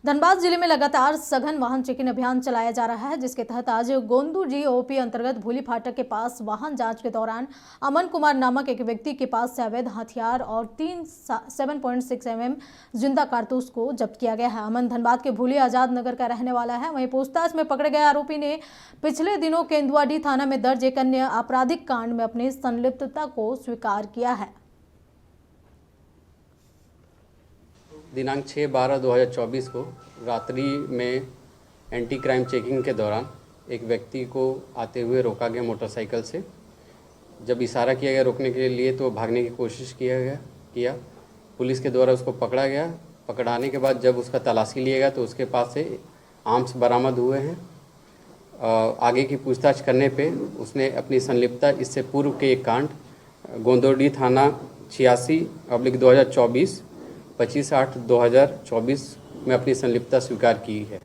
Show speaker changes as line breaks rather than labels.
धनबाद जिले में लगातार सघन वाहन चेकिंग अभियान चलाया जा रहा है, जिसके तहत आज गोंदूजी ओपी अंतर्गत भूली फाटक के पास वाहन जांच के दौरान अमन कुमार नामक एक व्यक्ति के पास से अवैध हथियार और 7.6 mm जिंदा कारतूस को जब्त किया गया है। अमन धनबाद के भूली आजाद नगर का रहने वाला है। वहीं पूछताछ में पकड़े गए आरोपी ने पिछले दिनों केंदुआडी थाना में दर्ज एक अन्य आपराधिक कांड में अपनी संलिप्तता को स्वीकार किया है।
दिनांक 6/12/2024 को रात्रि में एंटी क्राइम चेकिंग के दौरान एक व्यक्ति को आते हुए रोका गया मोटरसाइकिल से। जब इशारा किया गया रोकने के लिए तो भागने की कोशिश किया पुलिस के द्वारा उसको पकड़ा गया। पकड़ाने के बाद जब उसका तलाशी लिया गया तो उसके पास से आर्म्स बरामद हुए हैं। आगे की पूछताछ करने पे उसने अपनी संलिप्तता इससे पूर्व के एक कांड गोंदौडी थाना 86/2024 25/8/2024 में अपनी संलिप्तता स्वीकार की है।